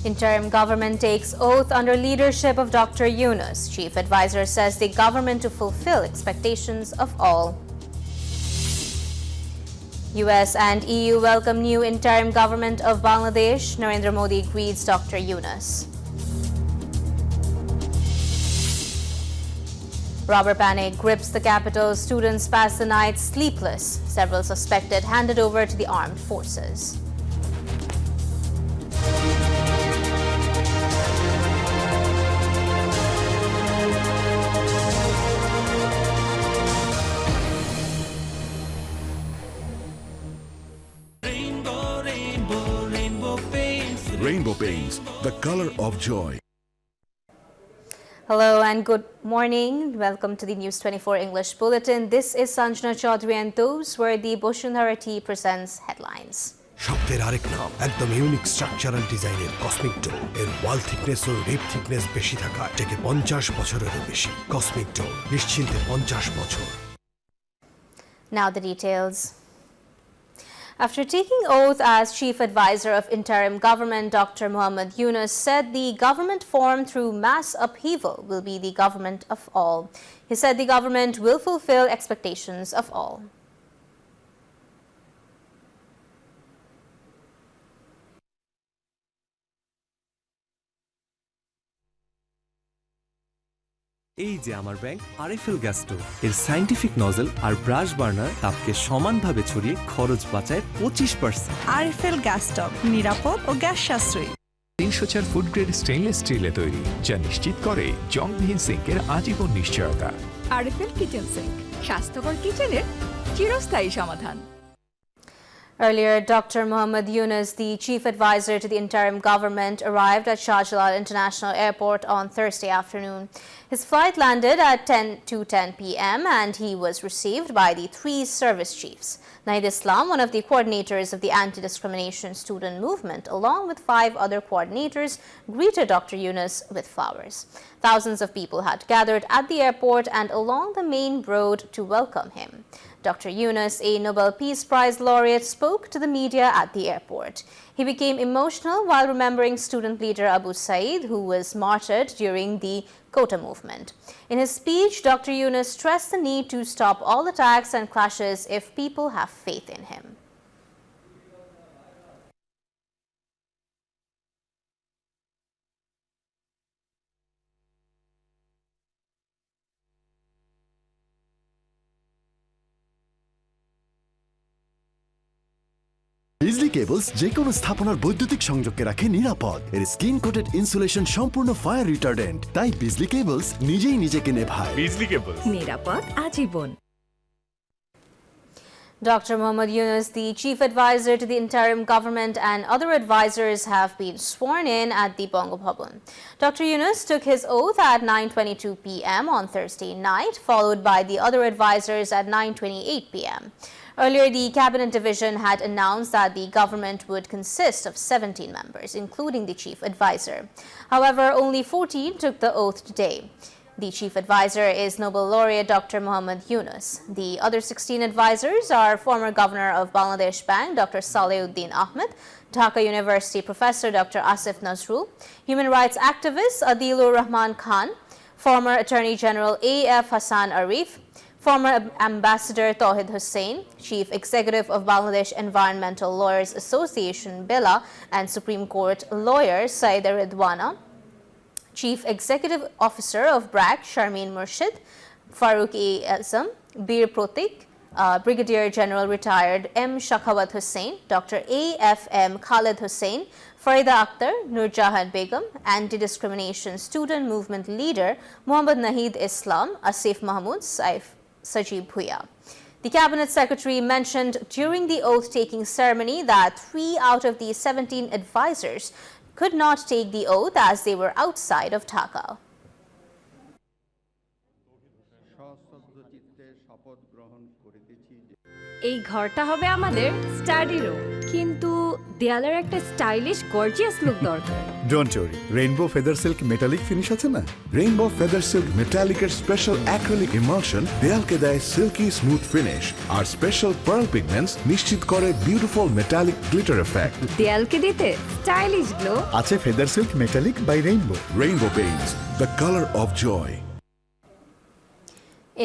Interim government takes oath under leadership of Dr. Yunus. Chief advisor says the government to fulfill expectations of all. US and EU welcome new interim government of Bangladesh. Narendra Modi greets Dr. Yunus. Robber panic grips the capital. Students pass the night sleepless. Several suspected handed over to the armed forces. Rainbow Paints, the color of joy. Hello and good morning. Welcome to the News 24 English Bulletin. This is Sanjana Chaudhary and those were the Bosundhara presents headlines. শব্দের আরেক নাম একদম unique structural ডিজাইনের cosmic do এর ওয়াল thickness ও রিপ thickness বেশি থাকা থেকে 50 বছরেরও বেশি কসমিক ডো নিশ্চিন্তে 50 বছর Now the details. After taking oath as Chief Advisor of Interim Government, Dr. Muhammad Yunus said the government formed through mass upheaval will be the government of all. He said the government will fulfill expectations of all. এই যে আমার bank RFL gas stove এর scientific nozzle আর brush burner তাপকে সমানভাবে ছড়িয়ে খরচ বাঁচায় 25%। RFL gas stove নিরাপদ ও gas সাশ্রয়ী। 304 ফুড গ্রেড স্টেইনলেস স্টিলে তৈরি যা নিশ্চিত করে জংবিহীন সিঙ্কের আজীবন নিশ্চয়তা। আরএফএল কিচেন সিঙ্ক স্বাস্থ্যকর কিচেনের চিরস্থায়ী সমাধান। Earlier, Dr. Muhammad Yunus, the chief advisor to the interim government, arrived at Shah Jalal International Airport on Thursday afternoon. His flight landed at 10 p.m. and he was received by the three service chiefs. Nahid Islam, one of the coordinators of the anti-discrimination student movement, along with 5 other coordinators, greeted Dr. Yunus with flowers. Thousands of people had gathered at the airport and along the main road to welcome him. Dr. Yunus, a Nobel Peace Prize laureate, spoke to the media at the airport. He became emotional while remembering student leader Abu Saeed, who was martyred during the Quota movement. In his speech, Dr. Yunus stressed the need to stop all attacks and clashes if people have faith in him. Bijli cables যে কোনো স্থাপনার বৈদ্যুতিক সংযোগকে রাখে নিরাপদ। এর skin coated insulation সম্পূর্ণ fire retardant, তাই বিজলি cables নিজেই নিজেকে নেভায়। বিজলি কেবলস নিরাপদ আজীবন। Dr. Muhammad Yunus, the chief advisor to the interim government, and other advisors have been sworn in at the Bongo Bhavan. Dr. Yunus took his oath at 9:22 p.m. on Thursday night, followed by the other advisors at 9:28 p.m. Earlier, the Cabinet Division had announced that the government would consist of 17 members, including the chief advisor. However, only 14 took the oath today. The chief advisor is Nobel laureate Dr. Muhammad Yunus. The other 16 advisors are former governor of Bangladesh Bank, Dr. Saleuddin Ahmed, Dhaka University professor Dr. Asif Nazrul, human rights activist Adilur Rahman Khan, former Attorney General A.F. Hassan Arif, former Ambassador Tawhid Hussain, Chief Executive of Bangladesh Environmental Lawyers Association BELA, and Supreme Court lawyer Saida Ridwana, Chief Executive Officer of BRAC Sharmeen Murshid, Farooq E. Azam, Bir Protik, Brigadier General Retired M. Shakhawat Hussain, Dr. A.F.M. Khalid Hussain, Farida Akhtar, Nurjahan Begum, anti-discrimination student movement leader Muhammad Nahid Islam, Asif Mahmood, Sajib Bhuya. The Cabinet Secretary mentioned during the oath-taking ceremony that 3 out of the 17 advisors could not take the oath as they were outside of Dhaka. এই ঘরটা হবে আমাদের study room. কিন্তু দেয়ালের একটা stylish gorgeous look দরকার। Don't worry, Rainbow Feather Silk Metallic finish আছে না? রেইনবো ফেদার সিল্ক মেটালিকের স্পেশাল অ্যাক্রিলিক ইমালশন দেয়ালকে দেয় সিল্কি স্মুথ ফিনিশ, আর স্পেশাল পার্ল পিগমেন্টস নিশ্চিত করে বিউটিফুল মেটালিক গ্লিটার এফেক্ট। দেয়ালকে দিতে স্টাইলিশ গ্লো। আছে Feather Silk Metallic by Rainbow. Rainbow Paints, the color of joy.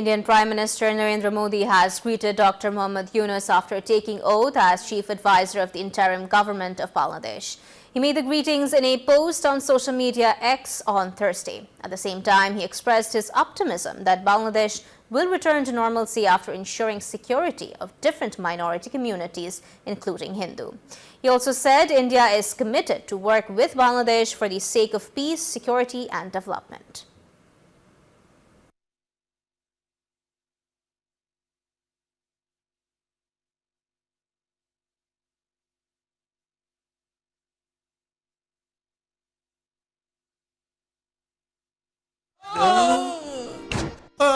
Indian Prime Minister Narendra Modi has greeted Dr. Mohammad Yunus after taking oath as Chief Advisor of the interim government of Bangladesh. He made the greetings in a post on social media X on Thursday. At the same time, he expressed his optimism that Bangladesh will return to normalcy after ensuring security of different minority communities, including Hindu. He also said India is committed to work with Bangladesh for the sake of peace, security, and development.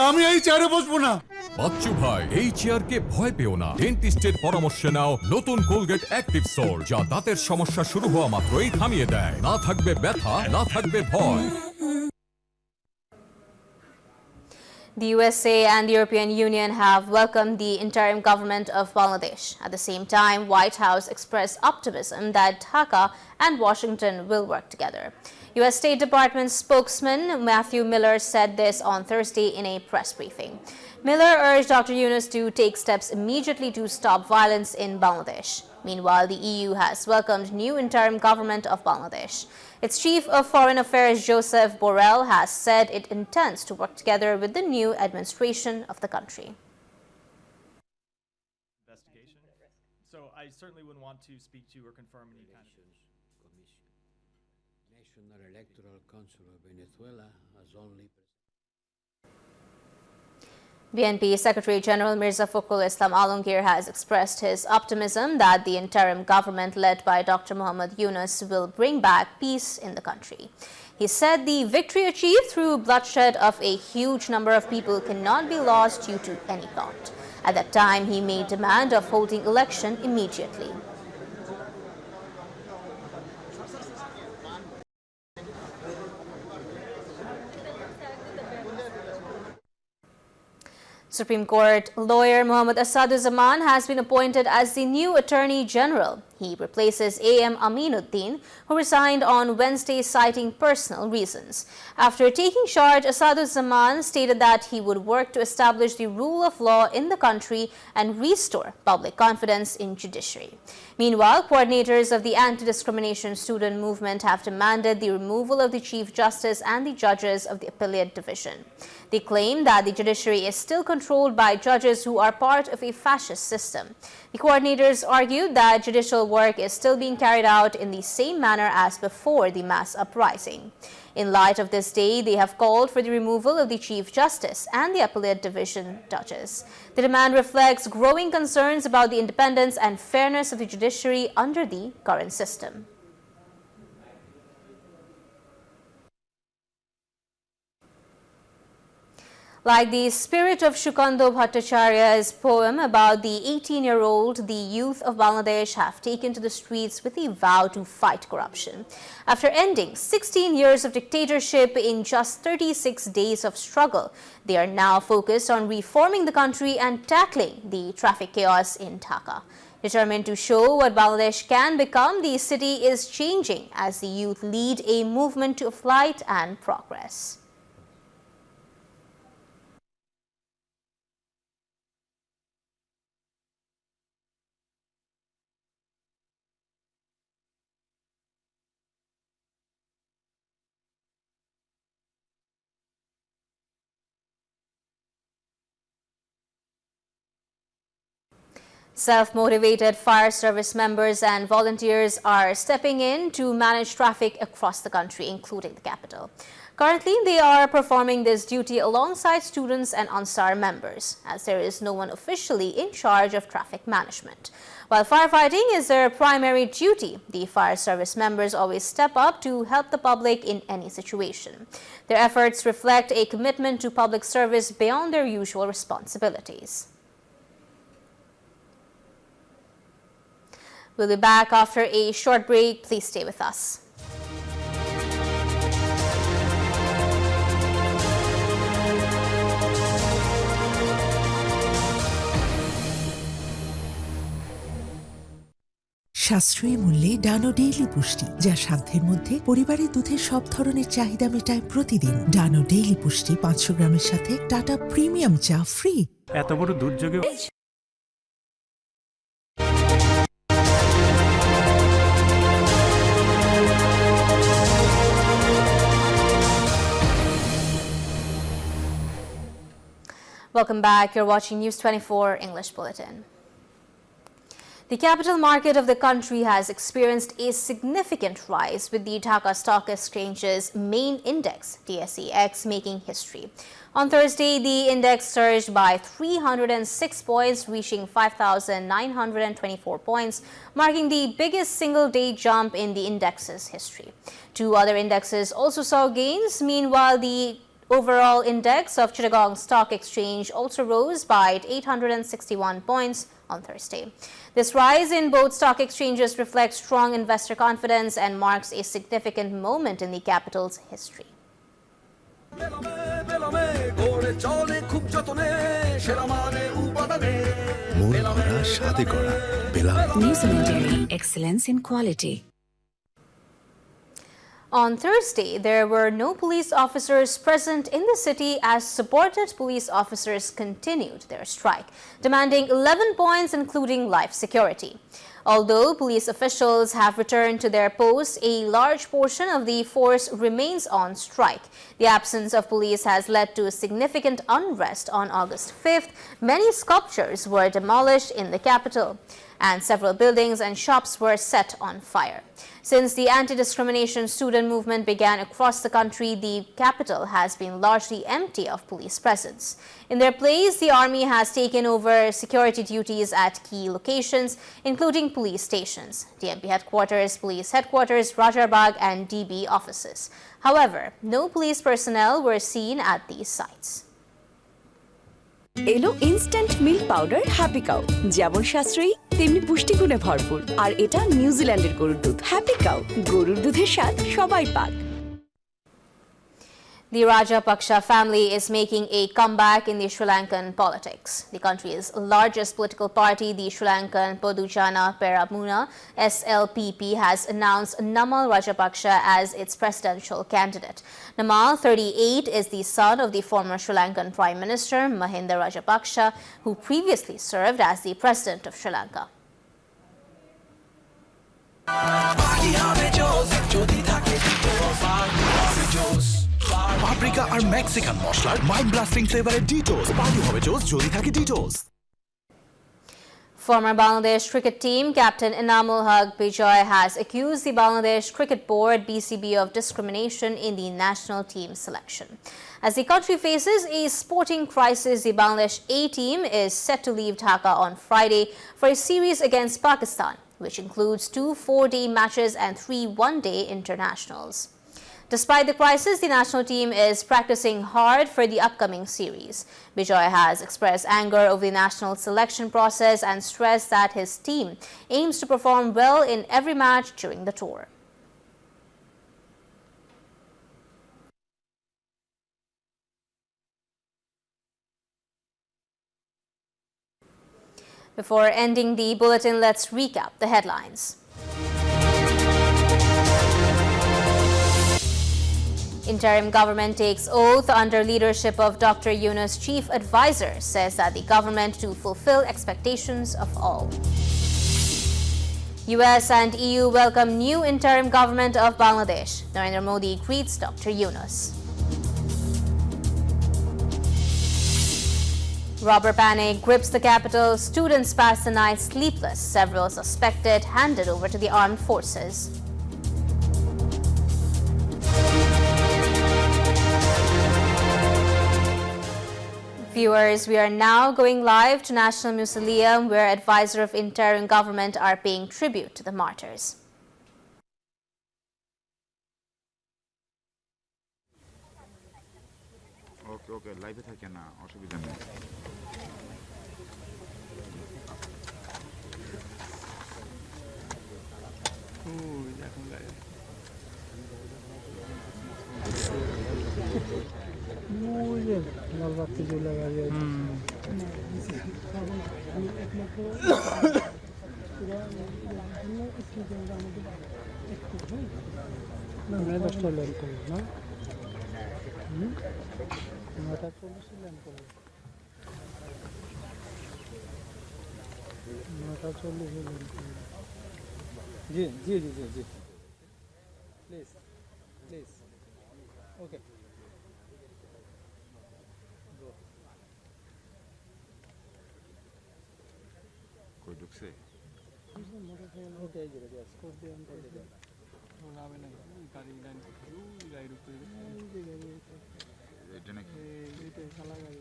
আমি এই চেয়ারে বসবো না। বাচ্চু ভাই, এই চেয়ারকে ভয় পেও না। ডেন্টিস্টের পরামর্শে নাও নতুন কোলগেট অ্যাক্টিভ সোল, যা দাঁতের সমস্যা শুরু হওয়া মাত্রই থামিয়ে দেয়। না থাকবে ব্যথা, না থাকবে ভয়। The USA and the European Union have welcomed the interim government of Bangladesh. At the same time, White House expressed optimism that Dhaka and Washington will work together. U.S. State Department spokesman Matthew Miller said this on Thursday in a press briefing. Miller urged Dr. Yunus to take steps immediately to stop violence in Bangladesh. Meanwhile, the EU has welcomed new interim government of Bangladesh. Its Chief of Foreign Affairs Joseph Borrell has said it intends to work together with the new administration of the country. Investigation. So I certainly wouldn't want to speak to or confirm any kind of National Electoral Council of Venezuela has only BNP Secretary General Mirza Fakhrul Islam Alamgir has expressed his optimism that the interim government led by Dr. Mohammad Yunus will bring back peace in the country. He said the victory achieved through bloodshed of a huge number of people cannot be lost due to any thought. At that time, he made demand of holding election immediately. Supreme Court lawyer Mohammad Asaduzzahman has been appointed as the new Attorney General. He replaces A.M. Aminuddin, who resigned on Wednesday citing personal reasons. After taking charge, Asaduzzahman stated that he would work to establish the rule of law in the country and restore public confidence in judiciary. Meanwhile, coordinators of the anti-discrimination student movement have demanded the removal of the Chief Justice and the judges of the Appellate Division. They claim that the judiciary is still controlled by judges who are part of a fascist system. The coordinators argued that judicial work is still being carried out in the same manner as before the mass uprising. In light of this day, they have called for the removal of the Chief Justice and the Appellate Division judges. The demand reflects growing concerns about the independence and fairness of the judiciary under the current system. Like the spirit of Shukando Bhattacharya's poem about the 18-year-old, the youth of Bangladesh have taken to the streets with a vow to fight corruption. After ending 16 years of dictatorship in just 36 days of struggle, they are now focused on reforming the country and tackling the traffic chaos in Dhaka. Determined to show what Bangladesh can become, the city is changing as the youth lead a movement to flight and progress. Self-motivated fire service members and volunteers are stepping in to manage traffic across the country, including the capital. Currently, they are performing this duty alongside students and Ansar members, as there is no one officially in charge of traffic management. While firefighting is their primary duty, the fire service members always step up to help the public in any situation. Their efforts reflect a commitment to public service beyond their usual responsibilities. We'll be back after a short break. Please stay with us. সাশ্রয়ী মূল্যে ডানো daily পুষ্টি, যা সাধ্যের মধ্যে পরিবারের দুধের সব ধরনের চাহিদা মেটায় প্রতিদিন। ডানো ডেইলি পুষ্টি 500 গ্রামের সাথে টাটা প্রিমিয়াম চা ফ্রি। এত বড় দুর্যোগে Welcome back. You're watching News 24 English Bulletin. The capital market of the country has experienced a significant rise, with the Dhaka Stock Exchange's main index, DSEX, making history. On Thursday, the index surged by 306 points, reaching 5,924 points, marking the biggest single-day jump in the index's history. Two other indexes also saw gains. Meanwhile, the overall index of Chittagong Stock Exchange also rose by 861 points on Thursday. This rise in both stock exchanges reflects strong investor confidence and marks a significant moment in the capital's history. New Zealand Dairy, excellence in quality. On Thursday, there were no police officers present in the city as supported police officers continued their strike, demanding 11 points including life security. Although police officials have returned to their posts, a large portion of the force remains on strike. The absence of police has led to significant unrest. On August 5th, many sculptures were demolished in the capital, and several buildings and shops were set on fire. Since the anti-discrimination student movement began across the country, the capital has been largely empty of police presence. In their place, the army has taken over security duties at key locations, including police stations, DMP headquarters, police headquarters, Rajarbagh and DB offices. However, no police personnel were seen at these sites. এলো instant milk powder happy cow, যেমন সাশ্রয়ী তেমনি পুষ্টিগুণে ভরপুর। আর এটা নিউজিল্যান্ডের গরুর দুধ। Happy cow, গরুর দুধের স্বাদ সবাই পাক। The Rajapaksa family is making a comeback in the Sri Lankan politics. The country's largest political party, the Sri Lankan Podujana Peramuna SLPP, has announced Namal Rajapaksa as its presidential candidate. Namal, 38, is the son of the former Sri Lankan Prime Minister Mahinda Rajapaksa, who previously served as the president of Sri Lanka. Paprika আর Mexican মশলার mind blasting ফ্লেভারের ডিটোস party হবে জোস যদি থাকে ডিটোস। Former Bangladesh cricket team captain Enamul Haq Bijoy has accused the Bangladesh Cricket Board (BCB) of discrimination in the national team selection. As the country faces a sporting crisis, the Bangladesh A team is set to leave Dhaka on Friday for a series against Pakistan, which includes 2 4-day matches and 3 one-day internationals. Despite the crisis, the national team is practicing hard for the upcoming series. Bijoy has expressed anger over the national selection process and stressed that his team aims to perform well in every match during the tour. Before ending the bulletin, let's recap the headlines. Interim government takes oath under leadership of Dr. Yunus. Chief advisor says that the government to fulfill expectations of all. US and EU welcome new interim government of Bangladesh. Narendra Modi greets Dr. Yunus. Robber panic grips the capital. Students pass the night sleepless. Several suspected handed over to the armed forces. Viewers, we are now going live to National Mausoleum, where advisor of interim government are paying tribute to the martyrs. Okay, live থাকে না, অসুবিধা নেই। जी जी जी जी जी please please okay কই ঢুকছে okay scope দিয়ে on করে দেন হবে না গাড়ি লাইন গাড়ি ঢুকতে এটা নাকি এইটা শালা গাড়ি